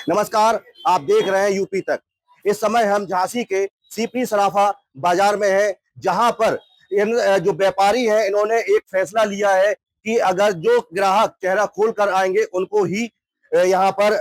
नमस्कार, आप देख रहे हैं यूपी तक। इस समय हम झांसी के सीपी सराफा बाजार में हैं, जहां पर इन जो व्यापारी हैं इन्होंने एक फैसला लिया है कि अगर जो ग्राहक चेहरा खोल कर आएंगे उनको ही यहाँ पर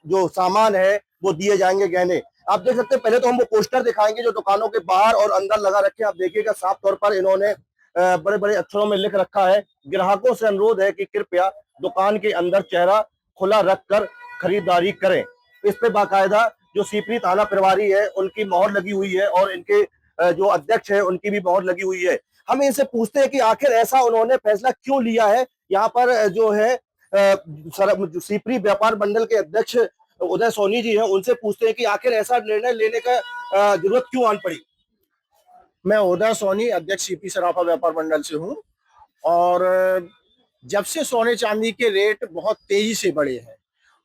जो सामान है वो दिए जाएंगे गहने। आप देख सकते हैं, पहले तो हम वो पोस्टर दिखाएंगे जो दुकानों के बाहर और अंदर लगा रखे हैं। आप देखिएगा साफ तौर पर इन्होंने बड़े बड़े अक्षरों में लिख रखा है, ग्राहकों से अनुरोध है कि कृपया दुकान के अंदर चेहरा खुला रखकर खरीदारी करें। इस पे बाकायदा जो सीपी थाना प्रभारी है उनकी मोहर लगी हुई है और इनके जो अध्यक्ष है उनकी भी मोहर लगी हुई है। हम इनसे पूछते हैं कि आखिर ऐसा उन्होंने फैसला क्यों लिया है। यहाँ पर जो है सीपी व्यापार मंडल के अध्यक्ष उदय सोनी जी हैं, उनसे पूछते हैं कि आखिर ऐसा निर्णय लेने का जरूरत क्यों आन पड़ी। मैं उदय सोनी, अध्यक्ष सीपी सराफा व्यापार मंडल से हूँ। और जब से सोने चांदी के रेट बहुत तेजी से बढ़े हैं,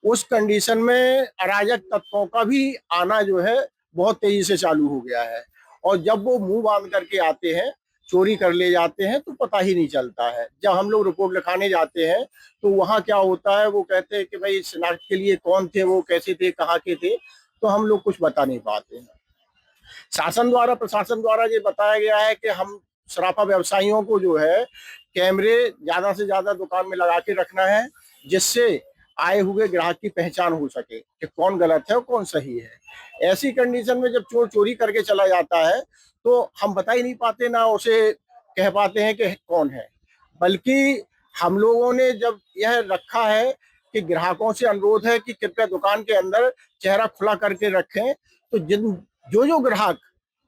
उस कंडीशन में अराजक तत्वों का भी आना जो है बहुत तेजी से चालू हो गया है। और जब वो मुंह बांध करके आते हैं, चोरी कर ले जाते हैं, तो पता ही नहीं चलता है। जब हम लोग रिपोर्ट लिखाने जाते हैं तो वहाँ क्या होता है, वो कहते हैं कि भाई शिनाख्त के लिए कौन थे, वो कैसे थे, कहाँ के थे, तो हम लोग कुछ बता नहीं पाते हैं। प्रशासन द्वारा ये बताया गया है कि हम सराफा व्यवसायियों को जो है कैमरे ज्यादा से ज्यादा दुकान में लगा के रखना है, जिससे आए हुए ग्राहक की पहचान हो सके कि कौन गलत है और कौन सही है। ऐसी कंडीशन में जब चोर चोरी करके चला जाता है तो हम बता ही नहीं पाते, ना उसे कह पाते हैं कि कौन है। बल्कि हम लोगों ने जब यह रखा है कि ग्राहकों से अनुरोध है कि कृपया दुकान के अंदर चेहरा खुला करके रखें, तो जो ग्राहक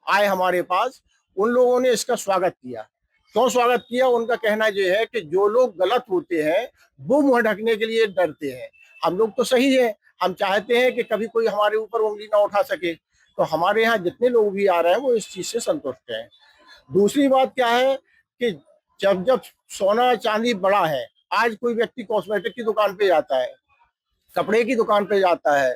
आए हमारे पास, उन लोगों ने इसका स्वागत किया। क्यों स्वागत किया? उनका कहना यह है कि जो लोग गलत होते हैं वो मुंह ढकने के लिए डरते हैं। हम लोग तो सही है, हम चाहते हैं कि कभी कोई हमारे ऊपर उंगली ना उठा सके। तो हमारे यहाँ जितने लोग भी आ रहे हैं वो इस चीज से संतुष्ट हैं। दूसरी बात क्या है कि जब जब सोना चांदी बड़ा है, आज कोई व्यक्ति कॉस्मेटिक की दुकान पे जाता है, कपड़े की दुकान पे जाता है,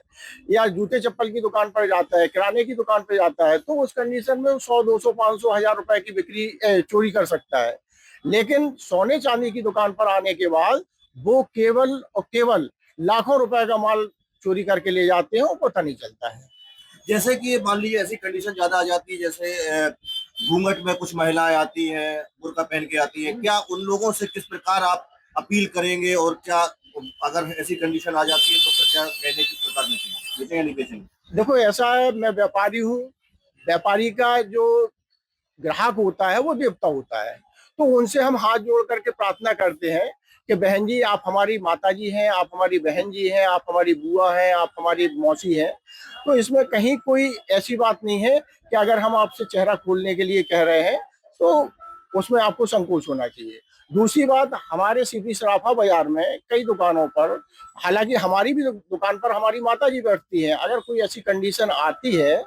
या जूते चप्पल की दुकान पर जाता है, किराने की दुकान पे जाता है, तो उस कंडीशन में 100, 200, 500, 1000 रुपए की बिक्री चोरी कर सकता है। लेकिन सोने चांदी की दुकान पर आने के बाद वो केवल और केवल लाखों रुपए का माल चोरी करके ले जाते हैं और पता नहीं चलता है। जैसे कि मान लीजिए ऐसी कंडीशन ज्यादा आ जाती है, जैसे घूंघट में कुछ महिलाएं आती हैं, बुर्का पहन के आती हैं, क्या उन लोगों से किस प्रकार आप अपील करेंगे और क्या अगर ऐसी कंडीशन आ जाती है तो फिर क्या कहने किस प्रकार बेचेंगे नहीं बेचेंगे? देखो, ऐसा है, मैं व्यापारी हूँ। व्यापारी का जो ग्राहक होता है वो देवता होता है। तो उनसे हम हाथ जोड़ करके प्रार्थना करते हैं कि बहन जी, आप हमारी माता जी हैं, आप हमारी बहन जी हैं, आप हमारी बुआ हैं, आप हमारी मौसी हैं। तो इसमें कहीं कोई ऐसी बात नहीं है कि अगर हम आपसे चेहरा खोलने के लिए कह रहे हैं तो उसमें आपको संकोच होना चाहिए। दूसरी बात, हमारे सीपी सराफा बाजार में कई दुकानों पर, हालांकि हमारी भी दुकान पर हमारी माता जी बैठती हैं, अगर कोई ऐसी कंडीशन आती है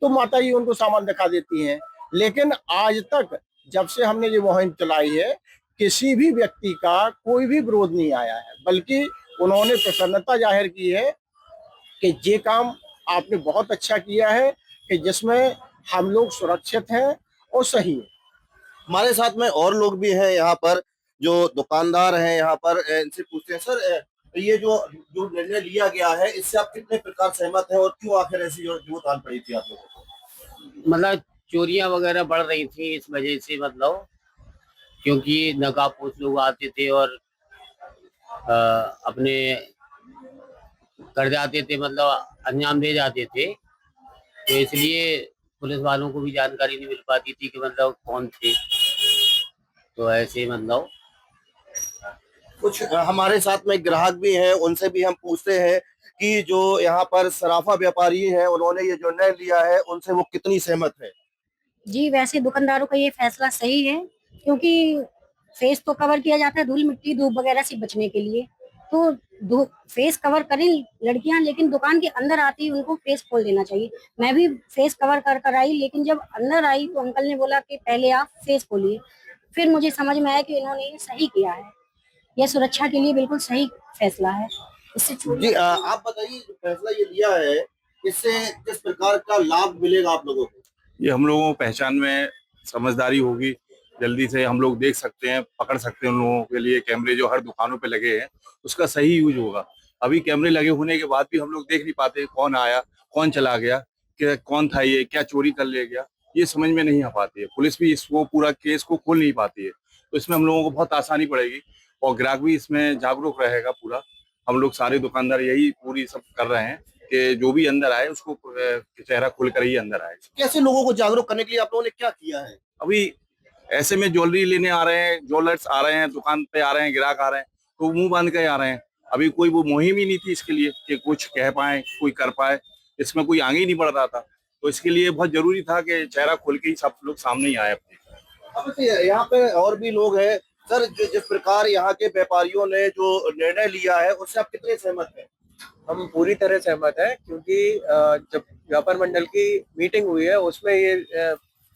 तो माता जी उनको सामान दिखा देती हैं। लेकिन आज तक जब से हमने ये मुहिम चलाई है, किसी भी व्यक्ति का कोई भी विरोध नहीं आया है, बल्कि उन्होंने प्रसन्नता जाहिर की है कि ये काम आपने बहुत अच्छा किया है, कि जिसमें हम लोग सुरक्षित हैं और सही है। हमारे साथ में और लोग भी हैं यहाँ पर, जो दुकानदार हैं यहाँ पर। इनसे पूछते हैं, सर ये जो जो निर्णय लिया गया है इससे आप कितने प्रकार सहमत हैं और क्यों आखिर ऐसी जरूरत आन पड़ी थी आप लोगों को? मतलब चोरियां वगैरह बढ़ रही थी, इस वजह से, मतलब क्योंकि नकाबपोश लोग आते थे और अपने कर जाते थे, मतलब अंजाम दे जाते थे। तो इसलिए पुलिस वालों को भी जानकारी नहीं मिल पाती थी कि मतलब कौन थे। तो ऐसे मतलब कुछ हमारे साथ में ग्राहक भी हैं, उनसे भी हम पूछते हैं कि जो यहाँ पर सराफा व्यापारी हैं उन्होंने ये जो निर्णय लिया है उनसे वो कितनी सहमत है। जी, वैसे दुकानदारों का ये फैसला सही है, क्योंकि फेस तो कवर किया जाता है धूल मिट्टी धूप वगैरह से बचने के लिए। तो फेस कवर करें लड़कियां, लेकिन दुकान के अंदर आती ही उनको फेस खोल देना चाहिए। मैं भी फेस कवर कर कर आई, लेकिन जब अंदर आई तो अंकल ने बोला कि पहले आप फेस खोलिए। फिर मुझे समझ में आया कि इन्होंने ये सही किया है, यह सुरक्षा के लिए बिल्कुल सही फैसला है। इससे जी आप बताइए, जो फैसला ये लिया है इससे किस प्रकार का लाभ मिलेगा आप लोगों को? ये हम लोगों को पहचान में समझदारी होगी, जल्दी से हम लोग देख सकते हैं, पकड़ सकते हैं। उन लोगों के लिए कैमरे जो हर दुकानों पे लगे हैं उसका सही यूज होगा। अभी कैमरे लगे होने के बाद भी हम लोग देख नहीं पाते कौन आया, कौन चला गया, कौन था, ये क्या चोरी कर ले गया, ये समझ में नहीं आ पाती है। पुलिस भी इसको पूरा केस को खोल नहीं पाती है, तो इसमें हम लोगों को बहुत आसानी पड़ेगी और ग्राहक भी इसमें जागरूक रहेगा पूरा। हम लोग सारे दुकानदार यही पूरी सब कर रहे हैं कि जो भी अंदर आए उसको चेहरा खोल कर ही अंदर आए। कैसे लोगों को जागरूक करने के लिए आप लोगों ने क्या किया है? अभी ऐसे में ज्वेलरी लेने आ रहे हैं, ज्वेलर्स आ रहे हैं, दुकान पे आ रहे हैं, ग्राहक आ रहे हैं, तो मुंह बांध के आ रहे हैं। अभी कोई वो मुहिम ही नहीं थी इसके लिए कि कुछ कह पाए, कोई कर पाए, इसमें कोई आगे ही नहीं बढ़ रहा था। तो इसके लिए बहुत जरूरी था कि चेहरा खोल के ही सब लोग सामने ही आए अपने। अब तो यहाँ पे और भी लोग हैं सर, जिस प्रकार यहाँ के व्यापारियों ने जो निर्णय लिया है उससे आप कितने सहमत हैं? हम पूरी तरह सहमत हैं, क्योंकि जब व्यापार मंडल की मीटिंग हुई है उसमें ये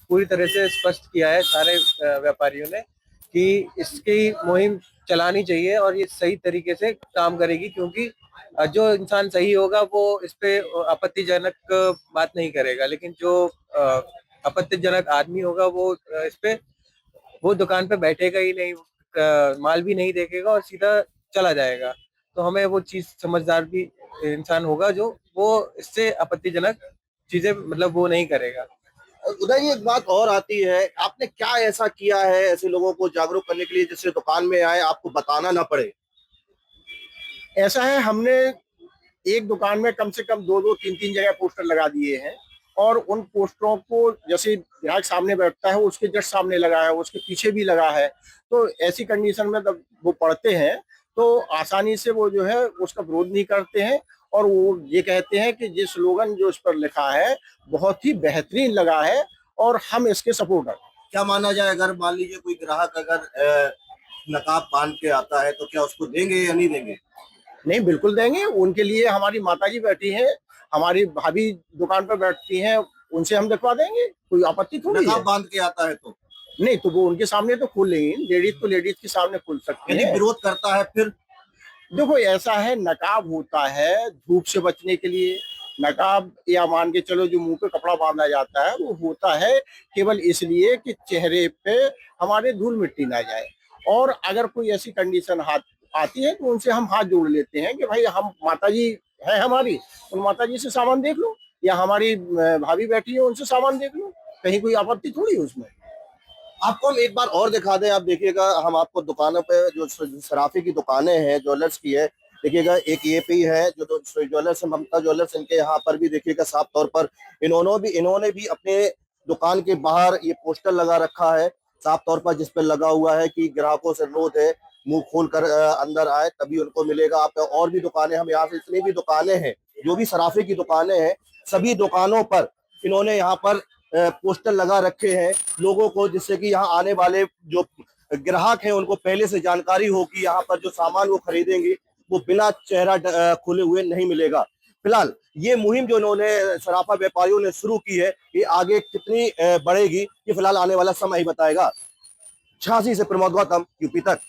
पूरी तरह से स्पष्ट किया है सारे व्यापारियों ने कि इसकी मुहिम चलानी चाहिए और ये सही तरीके से काम करेगी, क्योंकि जो इंसान सही होगा वो इस पे आपत्तिजनक बात नहीं करेगा, लेकिन जो आपत्तिजनक आदमी होगा वो इस पे वो दुकान पे बैठेगा ही नहीं, माल भी नहीं देखेगा और सीधा चला जाएगा। तो हमें वो चीज, समझदार भी इंसान होगा जो वो इससे आपत्तिजनक चीजें मतलब वो नहीं करेगा। उधर ही एक बात और आती है, आपने क्या ऐसा किया है ऐसे लोगों को जागरूक करने के लिए जिससे दुकान में आए आपको बताना ना पड़े? ऐसा है, हमने एक दुकान में कम से कम 2-2, 3-3 जगह पोस्टर लगा दिए हैं और उन पोस्टरों को जैसे ग्राहक सामने बैठता है उसके जस्ट सामने लगा है, उसके पीछे भी लगा है। तो ऐसी कंडीशन में जब वो पढ़ते हैं तो आसानी से वो जो है उसका विरोध नहीं करते हैं और वो ये कहते हैं कि ये स्लोगन जो इस पर लिखा है बहुत ही बेहतरीन लगा है और हम इसके सपोर्टर हैं। क्या माना जाए, अगर मान लीजिए कोई ग्राहक अगर नकाब बांध के आता है तो क्या उसको देंगे या नहीं देंगे? नहीं, बिल्कुल देंगे। उनके लिए हमारी माताजी बैठी है, हमारी भाभी दुकान पर बैठती हैं, उनसे हम दिखवा देंगे, कोई आपत्ति थोड़ी है। नकाब बांध के आता है तो नहीं तो वो उनके सामने तो खोल लेंगे, लेडीज तो लेडीज के सामने खोल सकते यदि हैं। विरोध करता है फिर? देखो ऐसा है, नकाब होता है धूप से बचने के लिए, नकाब या मान के चलो जो मुंह पे कपड़ा बांधा जाता है वो होता है केवल इसलिए कि चेहरे पे हमारे धूल मिट्टी ना जाए। और अगर कोई ऐसी कंडीशन हाथ आती है तो उनसे हम हाथ जोड़ लेते हैं कि भाई हम माताजी है हमारी, उन माताजी से सामान देख लो, या हमारी भाभी बैठी है उनसे सामान देख लो, कहीं कोई आपत्ति थोड़ी है उसमें। आपको हम एक बार और दिखा दें, आप देखिएगा हम आपको दुकानों पे जो सराफी की दुकानें हैं, ज्वेलर्स की है, देखिएगा एक ये भी है जो ज्वेलर्स है, ममता ज्वेलर्स, इनके यहाँ पर भी देखिएगा साफ तौर पर इन्होंने भी अपने दुकान के बाहर ये पोस्टर लगा रखा है साफ तौर पर, जिस पर लगा हुआ है कि ग्राहकों से अनुरोध है मुंह खोल कर अंदर आए तभी उनको मिलेगा। आप और भी दुकानें, हम यहाँ से जितनी भी दुकानें हैं जो भी सराफी की दुकानें हैं सभी दुकानों पर इन्होंने यहाँ पर पोस्टर लगा रखे हैं लोगों को, जिससे कि यहाँ आने वाले जो ग्राहक हैं उनको पहले से जानकारी हो कि यहाँ पर जो सामान वो खरीदेंगे वो बिना चेहरा खुले हुए नहीं मिलेगा। फिलहाल ये मुहिम जो इन्होंने सराफा व्यापारियों ने शुरू की है ये आगे कितनी बढ़ेगी ये फिलहाल आने वाला समय ही बताएगा। झांसी से प्रमोद गौतम, यूपी तक।